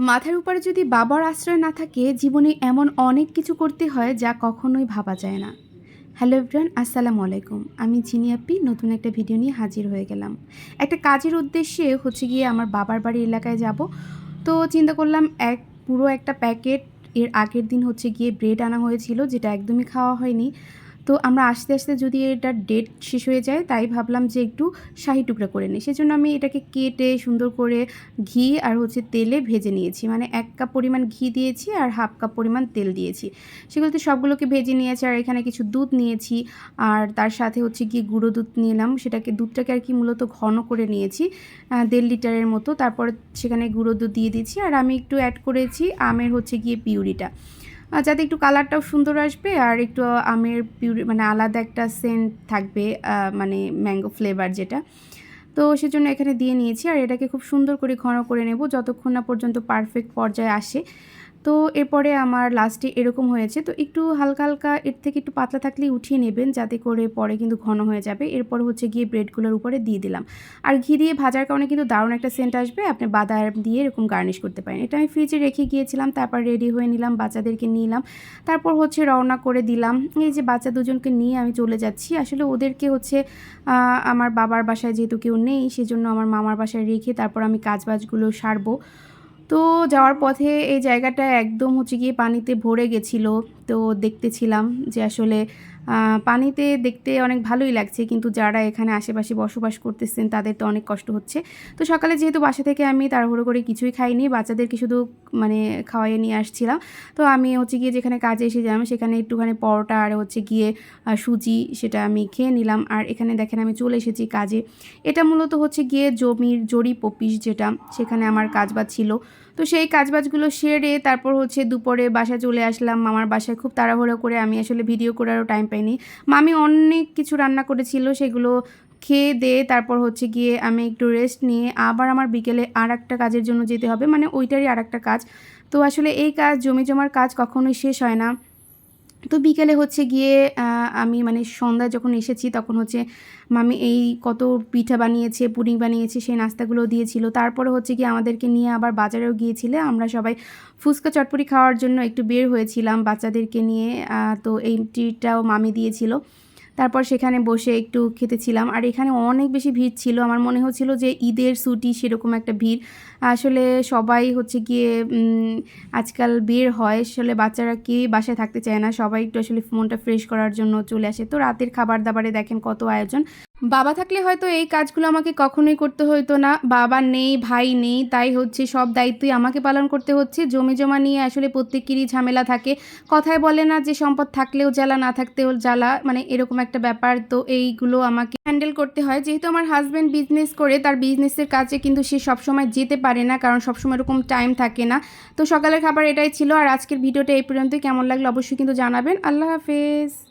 মাথার উপরে যদি বাবার আশ্রয় না থাকে জীবনে এমন অনেক কিছু করতে হয় যা কখনোই ভাবা যায় না। হ্যালো এভরিওয়ান, আসসালামু আলাইকুম। আমি জিনি আপি নতুন একটা ভিডিও নিয়ে হাজির হয়ে গেলাম। একটা কাজের উদ্দেশ্যে গিয়ে আমার বাবার বাড়ির এলাকায় যাব। তো চিন্তা করলাম পুরো একটা প্যাকেট এর আগের দিন গিয়ে ব্রেড আনা হয়েছিল, যেটা একদমই খাওয়া হয়নি। তো আমরা আস্তে আস্তে যদি এটার ডেট শেষ হয়ে যায়, তাই ভাবলাম যে একটু শাহি টুকরা করে নিই। সেজন্য আমি এটাকে কেটে সুন্দর করে ঘি আর তেলে ভেজে নিয়েছি। মানে 1 কাপ পরিমাণ ঘি দিয়েছি আর হাফ কাপ পরিমাণ তেল দিয়েছি। সেগুলোতে সবগুলোকে ভেজে নিয়েছি। আর এখানে কিছু দুধ নিয়েছি আর তার সাথে গিয়ে গুঁড়ো দুধ নিলাম। দুধটাকে আর কি মূলত ঘন করে নিয়েছি 1.5 লিটারের মতো। তারপর সেখানে গুঁড়ো দুধ দিয়ে দিচ্ছি আর আমি একটু অ্যাড করেছি আমের গিয়ে পিউরিটা, যাতে একটু কালারটাও সুন্দর আসবে আর একটু আমের পিউরি মানে আলাদা একটা সেন্ট থাকবে, মানে ম্যাঙ্গো ফ্লেভার যেটা। তো সেজন্য এখানে দিয়ে নিয়েছি আর এটাকে খুব সুন্দর করে ঘন করে নেব যতক্ষণ না পর্যন্ত পারফেক্ট পর্যায়ে আসে। তো এরপরে আমার লাস্টে এরকম হয়েছে। তো একটু হালকা হালকা এর থেকে একটু পাতলা থাকলেই উঠিয়ে নেবেন, যাতে করে পরে কিন্তু ঘন হয়ে যাবে। এরপর গিয়ে ব্রেডগুলোর উপরে দিয়ে দিলাম। আর ঘি দিয়ে ভাজার কারণে কিন্তু দারুণ একটা সেন্ট আসবে। আপনি বাদাম দিয়ে এরকম গার্নিশ করতে পারেন। এটা আমি ফ্রিজে রেখে গিয়েছিলাম, তারপর রেডি হয়ে নিলাম, বাচ্চাদেরকে নিলাম। তারপর রওনা করে দিলাম। এই যে বাচ্চা দুজনকে নিয়ে আমি চলে যাচ্ছি। আসলে ওদেরকে আমার বাবার বাসায় যেহেতু কেউ নেই, সেজন্য আমার মামার বাসায় রেখে তারপর আমি কাজবাজগুলো সারবো। তো যাওয়ার পথে এই জায়গাটা একদম গিয়ে পানিতে ভরে গেছিলো। তো দেখতেছিলাম যে আসলে পানিতে দেখতে অনেক ভালোই লাগছে, কিন্তু যারা এখানে আশেপাশে বসবাস করতেছেন তাদের তো অনেক কষ্ট হচ্ছে। তো সকালে যেহেতু বাসা থেকে আমি তাড়াহুড়ো করে কিছুই খাইনি, বাচ্চাদেরকে শুধু মানে খাওয়াইয়ে নিয়ে আসছিলাম। তো আমি গিয়ে যেখানে কাজে এসেছিলাম সেখানে একটুখানি পরোটা আর গিয়ে সুজি সেটা আমি খেয়ে নিলাম। আর এখানে দেখেন আমি চলে এসেছি কাজে। এটা মূলত গিয়ে জমির জরিপ অফিস, যেটা সেখানে আমার কাজবাজ ছিল। তো সেই কাজবাজগুলো সেরে তারপর দুপুরে বাসায় চলে আসলাম। মামার বাসায় খুব তাড়াহুড়ো করে, আমি আসলে ভিডিও করারও টাইম পাইনি। মামি অনেক কিছু রান্না করেছিল, সেগুলো খেয়ে দিয়ে তারপর গিয়ে আমি একটু রেস্ট নিয়ে আবার আমার বিকেলে আর একটা কাজের জন্য যেতে হবে, মানে ওইটারই আর একটা কাজ। তো আসলে এই কাজ জমি জমার কাজ কখনোই শেষ হয় না। তো বিকেলে গিয়ে আমি মানে সন্ধ্যায় যখন এসেছি তখন মামি এই কত পিঠা বানিয়েছে, পুডিং বানিয়েছে, সেই নাস্তাগুলো দিয়েছিল। তারপরে গিয়ে আমাদেরকে নিয়ে আবার বাজারেও গিয়েছিলে। আমরা সবাই ফুচকা চটপটি খাওয়ার জন্য একটু বের হয়েছিলাম বাচ্চাদেরকে নিয়ে। তো এই ট্রিটটাও মামি দিয়েছিল। তারপর সেখানে বসে একটু খেতেছিলাম। আর এখানে অনেক বেশি ভিড় ছিল, আমার মনে হচ্ছিল যে ঈদের ছুটি সেরকম একটা ভিড়। আসলে সবাই গিয়ে আজকাল বের হয়, আসলে বাচ্চারা কেউই বাসায় থাকতে চায় না, সবাই একটু আসলে মনটা ফ্রেশ করার জন্য চলে আসে। তো রাতের খাবার দাবারে দেখেন কত আয়োজন। বাবা থাকলে হয়তো এই কাজগুলো আমাকে কখনোই করতে হতো না। বাবা নেই, ভাই নেই, তাই সব দায়িত্বই আমাকে পালন করতে হচ্ছে। জমি জমা নিয়ে আসলে প্রত্যেকেরই ঝামেলা থাকে। কথায় বলে না যে সম্পদ থাকলেও জ্বালা, না থাকতেও জ্বালা, মানে এরকম একটা ব্যাপার। তো এইগুলো আমাকে হ্যান্ডেল করতে হয়। যেহেতু আমার হাজব্যান্ড বিজনেস করে, তার বিজনেসের কাজে কিন্তু সে সবসময় যেতে পারে না, কারণ সবসময় এরকম টাইম থাকে না। তো সকালের খাবার এটাই ছিল। আর আজকের ভিডিওটা এই পর্যন্তই। কেমন লাগলো অবশ্যই কিন্তু জানাবেন। আল্লাহ হাফেজ।